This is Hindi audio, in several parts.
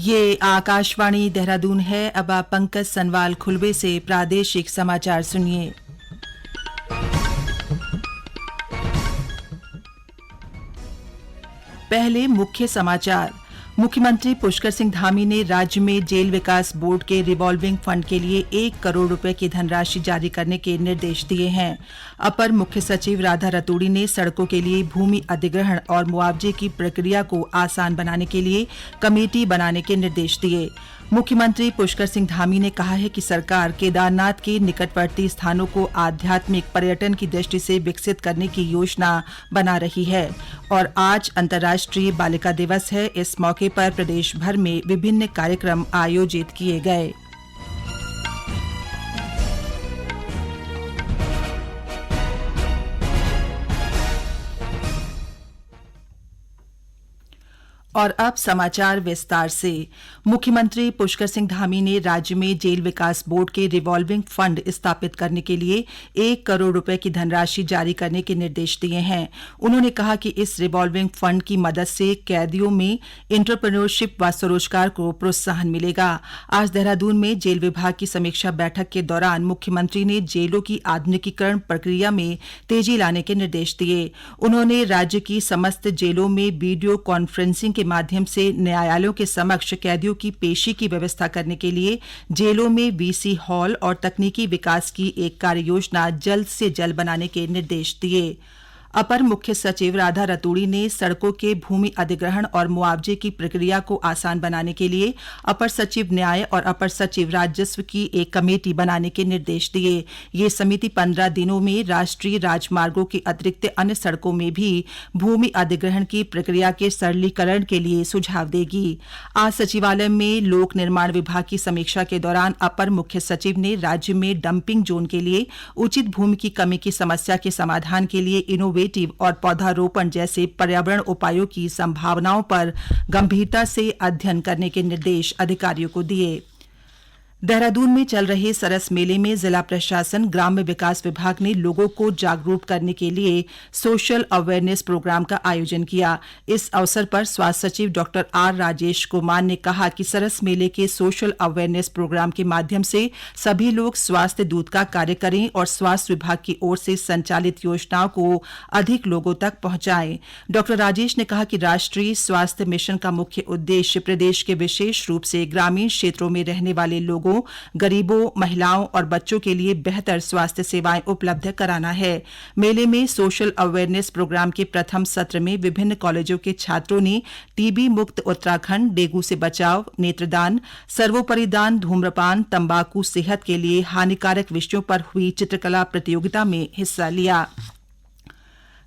ये आकाशवाणी देहरादून है। अब आप पंकज सनवाल खुलवे से प्रादेशिक समाचार सुनिए। पहले मुख्य समाचार। मुख्यमंत्री पुष्कर सिंह धामी ने राज्य में जेल विकास बोर्ड के रिवॉल्विंग फंड के लिए 1 करोड़ रुपए की धनराशि जारी करने के निर्देश दिए हैं। अपर मुख्य सचिव राधा रतूड़ी ने सड़कों के लिए भूमि अधिग्रहण और मुआवजे की प्रक्रिया को आसान बनाने के लिए कमेटी बनाने के निर्देश दिए। मुख्यमंत्री पुष्कर सिंह धामी ने कहा है कि सरकार केदारनाथ के निकटवर्ती स्थानों को आध्यात्मिक पर्यटन की दृष्टि से विकसित करने की योजना बना रही है। और आज अंतर्राष्ट्रीय बालिका दिवस है। इस मौके पर प्रदेश भर में विभिन्न कार्यक्रम आयोजित किए गए। और अब समाचार विस्तार से। मुख्यमंत्री पुष्कर सिंह धामी ने राज्य में जेल विकास बोर्ड के रिवॉल्विंग फंड स्थापित करने के लिए 1 करोड़ रुपए की धनराशि जारी करने के निर्देश दिए हैं। उन्होंने कहा कि इस रिवॉल्विंग फंड की मदद से कैदियों में एंटरप्रेन्योरशिप व स्वरोजगार को प्रोत्साहन मिलेगा। आज देहरादून में जेल विभाग की समीक्षा बैठक के दौरान मुख्यमंत्री ने जेलों की आधुनिकीकरण प्रक्रिया में तेजी लाने के निर्देश दिए। उन्होंने राज्य की समस्त जेलों में वीडियो कॉन्फ्रेंसिंग के माध्यम से न्यायालयों के समक्ष कैदियों की पेशी की व्यवस्था करने के लिए जेलों में वीसी हॉल और तकनीकी विकास की एक कार्य योजना जल्द से जल्द बनाने के निर्देश दिए। अपर मुख्य सचिव राधा रतूड़ी ने सड़कों के भूमि अधिग्रहण और मुआवजे की प्रक्रिया को आसान बनाने के लिए अपर सचिव न्याय और अपर सचिव राजस्व की एक कमेटी बनाने के निर्देश दिए। ये समिति 15 दिनों में राष्ट्रीय राजमार्गों के अतिरिक्त अन्य सड़कों में भी भूमि अधिग्रहण की प्रक्रिया के सरलीकरण के लिए सुझाव देगी। आज सचिवालय में लोक निर्माण विभाग की समीक्षा के दौरान अपर मुख्य सचिव ने राज्य में डंपिंग जोन के लिए उचित भूमि की कमी की समस्या के समाधान के लिए इनोवेटिव और पौधारोपण जैसे पर्यावरण उपायों की संभावनाओं पर गंभीरता से अध्ययन करने के निर्देश अधिकारियों को दिए। देहरादून में चल रहे सरस मेले में जिला प्रशासन ग्राम्य विकास विभाग ने लोगों को जागरूक करने के लिए सोशल अवेयरनेस प्रोग्राम का आयोजन किया। इस अवसर पर स्वास्थ्य सचिव डॉ आर राजेश कुमार ने कहा कि सरस मेले के सोशल अवेयरनेस प्रोग्राम के माध्यम से सभी लोग स्वास्थ्य दूत का कार्य करें और स्वास्थ्य विभाग की ओर से संचालित योजनाओं को अधिक लोगों तक पहुंचाएं। डॉ राजेश ने कहा कि राष्ट्रीय स्वास्थ्य मिशन का मुख्य उद्देश्य प्रदेश के विशेष रूप से ग्रामीण क्षेत्रों में रहने वाले लोगों, गरीबों, महिलाओं और बच्चों के लिए बेहतर स्वास्थ्य सेवाएं उपलब्ध कराना है। मेले में सोशल अवेयरनेस प्रोग्राम के प्रथम सत्र में विभिन्न कॉलेजों के छात्रों ने टीबी मुक्त उत्तराखंड, डेंगू से बचाव, नेत्रदान, सर्वोपरि दान, धूम्रपान, तंबाकू सेहत के लिए हानिकारक विषयों पर हुई चित्रकला प्रतियोगिता में हिस्सा लिया।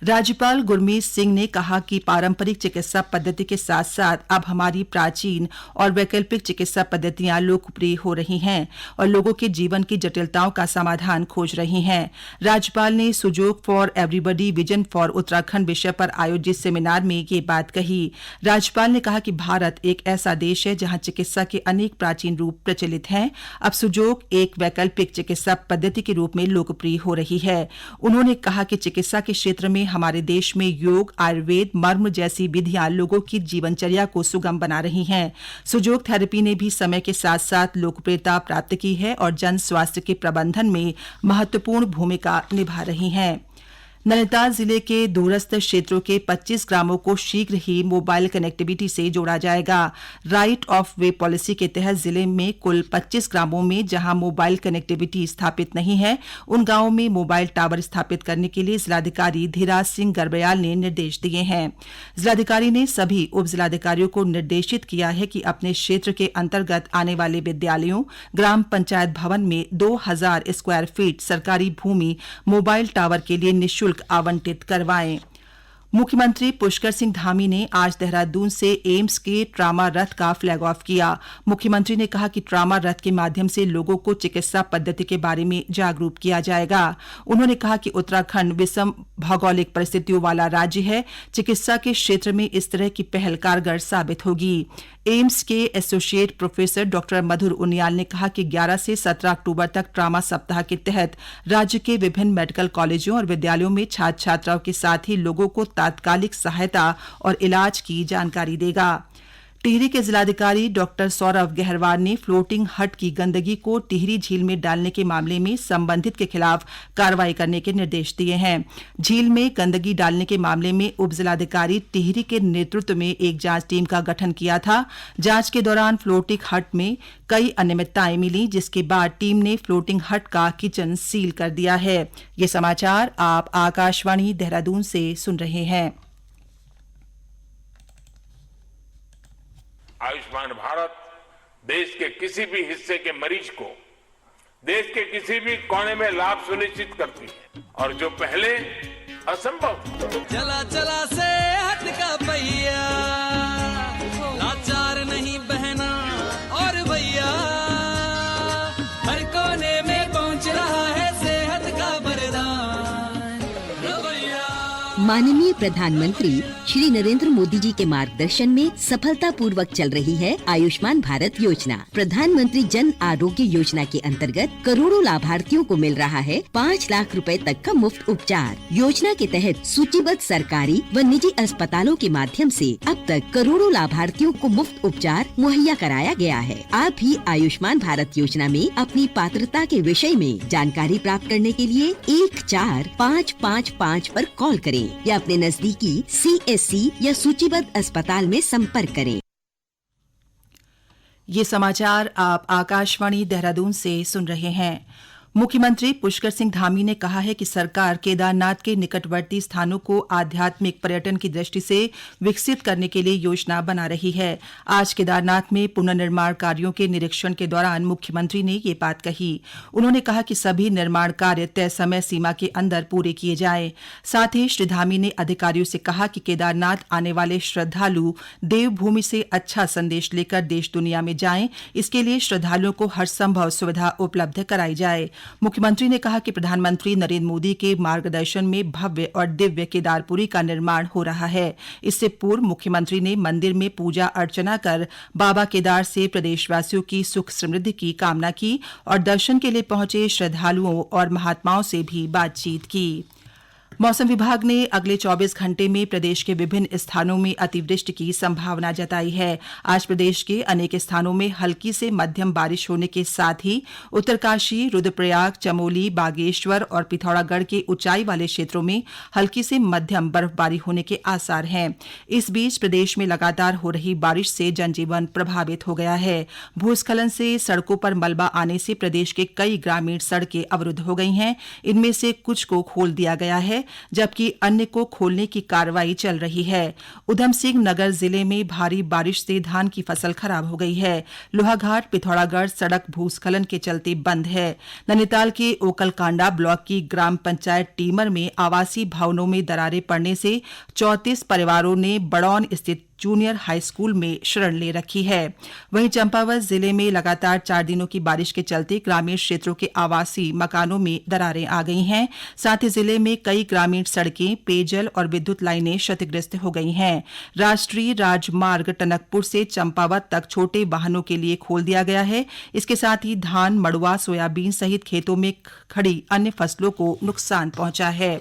राज्यपाल गुरमीत सिंह ने कहा कि पारंपरिक चिकित्सा पद्धति के साथ साथ अब हमारी प्राचीन और वैकल्पिक चिकित्सा पद्धतियां लोकप्रिय हो रही हैं और लोगों के जीवन की जटिलताओं का समाधान खोज रही हैं। राज्यपाल ने Sujog for everybody vision for Uttarakhand विषय पर आयोजित सेमिनार में ये बात कही। राज्यपाल ने कहा कि भारत एक ऐसा देश है जहां चिकित्सा के अनेक प्राचीन रूप प्रचलित हैं। अब सुजोग एक वैकल्पिक चिकित्सा पद्धति के रूप में लोकप्रिय हो रही है। उन्होंने कहा कि चिकित्सा के क्षेत्र में हमारे देश में योग, आयुर्वेद, मर्म जैसी विधियां लोगों की जीवनचर्या को सुगम बना रही हैं। सुजोग थेरेपी ने भी समय के साथ साथ लोकप्रियता प्राप्त की है और जन स्वास्थ्य के प्रबंधन में महत्वपूर्ण भूमिका निभा रही हैं। नैनीताल जिले के दूरस्थ क्षेत्रों के 25 ग्रामों को शीघ्र ही मोबाइल कनेक्टिविटी से जोड़ा जाएगा। राइट ऑफ वे पॉलिसी के तहत जिले में कुल 25 ग्रामों में जहां मोबाइल कनेक्टिविटी स्थापित नहीं है, उन गांवों में मोबाइल टावर स्थापित करने के लिए जिलाधिकारी धीराज सिंह गर्ब्याल ने निर्देश दिए हैं। जिलाधिकारी ने सभी उप जिलाधिकारियों को निर्देशित किया है कि अपने क्षेत्र के अंतर्गत आने वाले विद्यालयों, ग्राम पंचायत भवन में 2000 स्क्वायर फीट सरकारी भूमि मोबाइल टावर के लिए निःशुल्क आवंटित करवाएं। मुख्यमंत्री पुष्कर सिंह धामी ने आज देहरादून से एम्स के ट्रामा रथ का फ्लैग ऑफ किया। मुख्यमंत्री ने कहा कि ट्रामा रथ के माध्यम से लोगों को चिकित्सा पद्धति के बारे में जागरूक किया जाएगा। उन्होंने कहा कि उत्तराखंड विषम भौगोलिक परिस्थितियों वाला राज्य है। चिकित्सा के क्षेत्र में इस तरह की पहल कारगर साबित होगी। एम्स के एसोसिएट प्रोफेसर डॉक्टर मधुर उनियाल ने कहा कि 11 से 17 अक्टूबर तक ट्रामा सप्ताह के तहत राज्य के विभिन्न मेडिकल कॉलेजों और विद्यालयों में छात्र छात्राओं के साथ ही लोगों को तात्कालिक सहायता और इलाज की जानकारी देगा। टिहरी के जिलाधिकारी डॉक्टर सौरभ गहरवार ने फ्लोटिंग हट की गंदगी को टिहरी झील में डालने के मामले में संबंधित के खिलाफ कार्रवाई करने के निर्देश दिए हैं। झील में गंदगी डालने के मामले में उप जिलाधिकारी टिहरी के नेतृत्व में एक जांच टीम का गठन किया था। जांच के दौरान फ्लोटिंग हट में कई अनियमितताएं मिली, जिसके बाद टीम ने फ्लोटिंग हट का किचन सील कर दिया है। ये समाचार आप आकाशवाणी देहरादून से सुन रहे हैं। आयुष्मान भारत देश के किसी भी हिस्से के मरीज को देश के किसी भी कोने में लाभ सुनिश्चित करती है, और जो पहले असंभव था। चला चला से हट का पहिया, लाचार नहीं बहना और भैया, हर कोने में पहुंच रहा है सेहत का वरदान। माननीय प्रधानमंत्री श्री नरेंद्र मोदी जी के मार्गदर्शन में सफलतापूर्वक चल रही है आयुष्मान भारत योजना। प्रधानमंत्री जन आरोग्य योजना के अंतर्गत करोड़ों लाभार्थियों को मिल रहा है 5 लाख रुपए तक का मुफ्त उपचार। योजना के तहत सूचीबद्ध सरकारी व निजी अस्पतालों के माध्यम से अब तक करोड़ों लाभार्थियों को मुफ्त उपचार मुहैया कराया गया है। आप भी आयुष्मान भारत योजना में अपनी पात्रता के विषय में जानकारी प्राप्त करने के लिए 14555 पर कॉल करें या अपने नजदीकी CSC या सूचीबद्ध अस्पताल में संपर्क करें। ये समाचार आप आकाशवाणी देहरादून से सुन रहे हैं। मुख्यमंत्री पुष्कर सिंह धामी ने कहा है कि सरकार केदारनाथ के निकटवर्ती स्थानों को आध्यात्मिक पर्यटन की दृष्टि से विकसित करने के लिए योजना बना रही है। आज केदारनाथ में पुनर्निर्माण कार्यों के निरीक्षण के दौरान मुख्यमंत्री ने ये बात कही। उन्होंने कहा कि सभी निर्माण कार्य तय समय सीमा के अंदर पूरे किए जाएं। साथ ही श्री धामी ने अधिकारियों से कहा कि केदारनाथ आने वाले श्रद्धालु देवभूमि से अच्छा संदेश लेकर देश दुनिया में जाएं। इसके लिए श्रद्धालुओं को हर संभव सुविधा उपलब्ध कराई जाए। मुख्यमंत्री ने कहा कि प्रधानमंत्री नरेंद्र मोदी के मार्गदर्शन में भव्य और दिव्य केदारपुरी का निर्माण हो रहा है। इससे पूर्व मुख्यमंत्री ने मंदिर में पूजा अर्चना कर बाबा केदार से प्रदेशवासियों की सुख समृद्धि की कामना की और दर्शन के लिए पहुंचे श्रद्धालुओं और महात्माओं से भी बातचीत की। मौसम विभाग ने अगले 24 घंटे में प्रदेश के विभिन्न स्थानों में अतिवृष्टि की संभावना जताई है। आज प्रदेश के अनेक स्थानों में हल्की से मध्यम बारिश होने के साथ ही उत्तरकाशी, रुद्रप्रयाग, चमोली, बागेश्वर और पिथौरागढ़ के ऊंचाई वाले क्षेत्रों में हल्की से मध्यम बर्फबारी होने के आसार हैं। इस बीच प्रदेश में लगातार हो रही बारिश से जनजीवन प्रभावित हो गया है। भूस्खलन से सड़कों पर मलबा आने से प्रदेश के कई ग्रामीण सड़कें अवरुद्ध हो गई हैं। इनमें से कुछ को खोल दिया गया है, जबकि अन्य को खोलने की कार्रवाई चल रही है। उधम सिंह नगर जिले में भारी बारिश से धान की फसल खराब हो गई है। लोहाघाट पिथौरागढ़ सड़क भूस्खलन के चलते बंद है। नैनीताल के ओकलकांडा ब्लॉक की ग्राम पंचायत टीमर में आवासीय भवनों में दरारें पड़ने से 34 परिवारों ने बड़ौन स्थित जूनियर हाई स्कूल में शरण ले रखी है। वहीं चंपावत जिले में लगातार 4 दिनों की बारिश के चलते ग्रामीण क्षेत्रों के आवासीय मकानों में दरारें आ गई हैं। साथ ही जिले में कई ग्रामीण सड़कें, पेयजल और विद्युत लाइनें क्षतिग्रस्त हो गई हैं। राष्ट्रीय राजमार्ग टनकपुर से चंपावत तक छोटे वाहनों के लिए खोल दिया गया है। इसके साथ ही धान, मड़ुआ, सोयाबीन सहित खेतों में खड़ी अन्य फसलों को नुकसान पहुंचा है।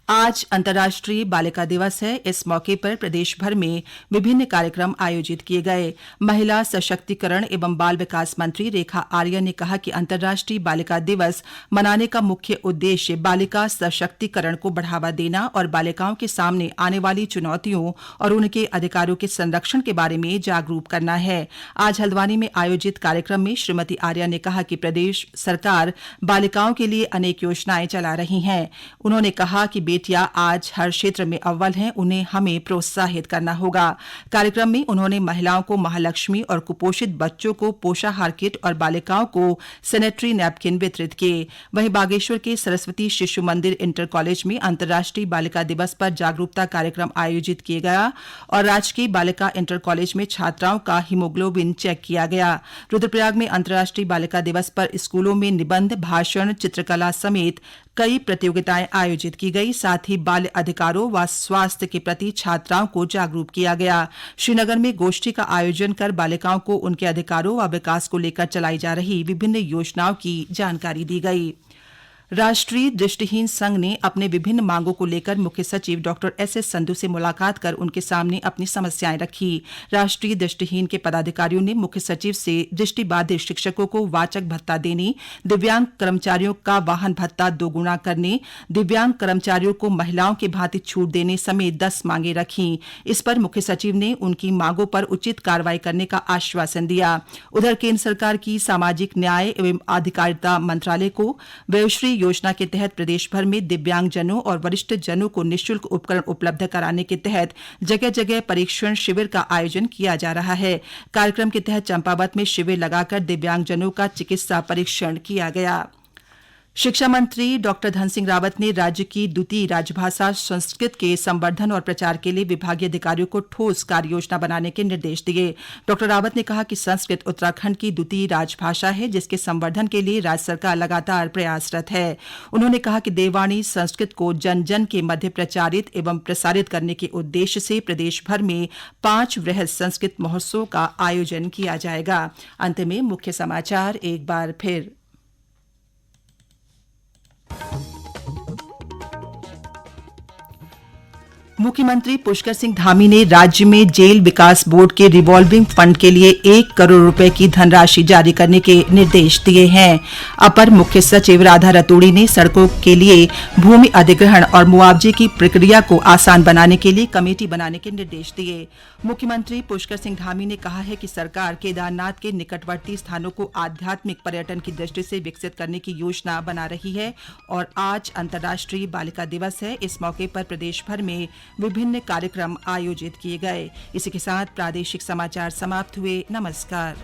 आज अंतर्राष्ट्रीय बालिका दिवस है। इस मौके पर प्रदेश भर में विभिन्न कार्यक्रम आयोजित किए गए। महिला सशक्तिकरण एवं बाल विकास मंत्री रेखा आर्या ने कहा कि अंतर्राष्ट्रीय बालिका दिवस मनाने का मुख्य उद्देश्य बालिका सशक्तिकरण को बढ़ावा देना और बालिकाओं के सामने आने वाली चुनौतियों और उनके अधिकारों के संरक्षण के बारे में जागरूक करना है। आज हल्द्वानी में आयोजित कार्यक्रम में श्रीमती आर्या ने कहा कि प्रदेश सरकार बालिकाओं के लिए अनेक योजनाएं चला रही हैं। उन्होंने कहा कि बेटियां आज हर क्षेत्र में अव्वल हैं, उन्हें हमें प्रोत्साहित करना होगा। कार्यक्रम में उन्होंने महिलाओं को महालक्ष्मी और कुपोषित बच्चों को पोषाहार किट और बालिकाओं को सैनिटरी नैपकिन वितरित किए। वहीं बागेश्वर के सरस्वती शिशु मंदिर इंटर कॉलेज में अंतर्राष्ट्रीय बालिका दिवस पर जागरूकता कार्यक्रम आयोजित किया गया और राजकीय बालिका इंटर कॉलेज में छात्राओं का हीमोग्लोबिन चेक किया गया। रुद्रप्रयाग में अंतर्राष्ट्रीय बालिका दिवस पर स्कूलों में निबंध, भाषण, चित्रकला समेत कई प्रतियोगिताएं आयोजित की गई। साथ ही बाल अधिकारों व स्वास्थ्य के प्रति छात्राओं को जागरूक किया गया। श्रीनगर में गोष्ठी का आयोजन कर बालिकाओं को उनके अधिकारों व विकास को लेकर चलाई जा रही विभिन्न योजनाओं की जानकारी दी गई। राष्ट्रीय दृष्टिहीन संघ ने अपने विभिन्न मांगों को लेकर मुख्य सचिव डॉक्टर एस संधू से मुलाकात कर उनके सामने अपनी समस्याएं रखी। राष्ट्रीय दृष्टिहीन के पदाधिकारियों ने मुख्य सचिव से दृष्टिबाधित शिक्षकों को वाचक भत्ता देने, दिव्यांग कर्मचारियों का वाहन भत्ता दोगुना करने, दिव्यांग कर्मचारियों को महिलाओं की भांति छूट देने समेत 10 मांगे रखी। इस पर मुख्य सचिव ने उनकी मांगों पर उचित कार्रवाई करने का आश्वासन दिया। उधर केंद्र सरकार की सामाजिक न्याय एवं अधिकारिता मंत्रालय को वयोश्री योजना के तहत प्रदेश भर में दिव्यांगजनों और वरिष्ठ जनों को निःशुल्क उपकरण उपलब्ध कराने के तहत जगह जगह परीक्षण शिविर का आयोजन किया जा रहा है। कार्यक्रम के तहत चंपावत में शिविर लगाकर दिव्यांगजनों का चिकित्सा परीक्षण किया गया। शिक्षा मंत्री डॉक्टर धन सिंह रावत ने राज्य की द्वितीय राजभाषा संस्कृत के संवर्धन और प्रचार के लिए विभागीय अधिकारियों को ठोस कार्य योजना बनाने के निर्देश दिए। डॉक्टर रावत ने कहा कि संस्कृत उत्तराखंड की द्वितीय राजभाषा है, जिसके संवर्धन के लिए राज्य सरकार लगातार प्रयासरत है। उन्होंने कहा कि देववाणी संस्कृत को जन जन के मध्य प्रचारित एवं प्रसारित करने के उद्देश्य से प्रदेश भर में 5 वृहद संस्कृत महोत्सव का आयोजन किया जाएगा। अंत में मुख्य समाचार एक बार फिर। मुख्यमंत्री पुष्कर सिंह धामी ने राज्य में जेल विकास बोर्ड के रिवॉल्विंग फंड के लिए 1 करोड़ रुपए की धनराशि जारी करने के निर्देश दिए हैं। अपर मुख्य सचिव राधा रतूड़ी ने सड़कों के लिए भूमि अधिग्रहण और मुआवजे की प्रक्रिया को आसान बनाने के लिए कमेटी बनाने के निर्देश दिए। मुख्यमंत्री पुष्कर सिंह धामी ने कहा है कि सरकार केदारनाथ के निकटवर्ती स्थानों को आध्यात्मिक पर्यटन की दृष्टि से विकसित करने की योजना बना रही है और आज अंतर्राष्ट्रीय बालिका दिवस है। इस मौके पर प्रदेश भर में विभिन्न कार्यक्रम आयोजित किए गए। इसी के साथ प्रादेशिक समाचार समाप्त हुए। नमस्कार।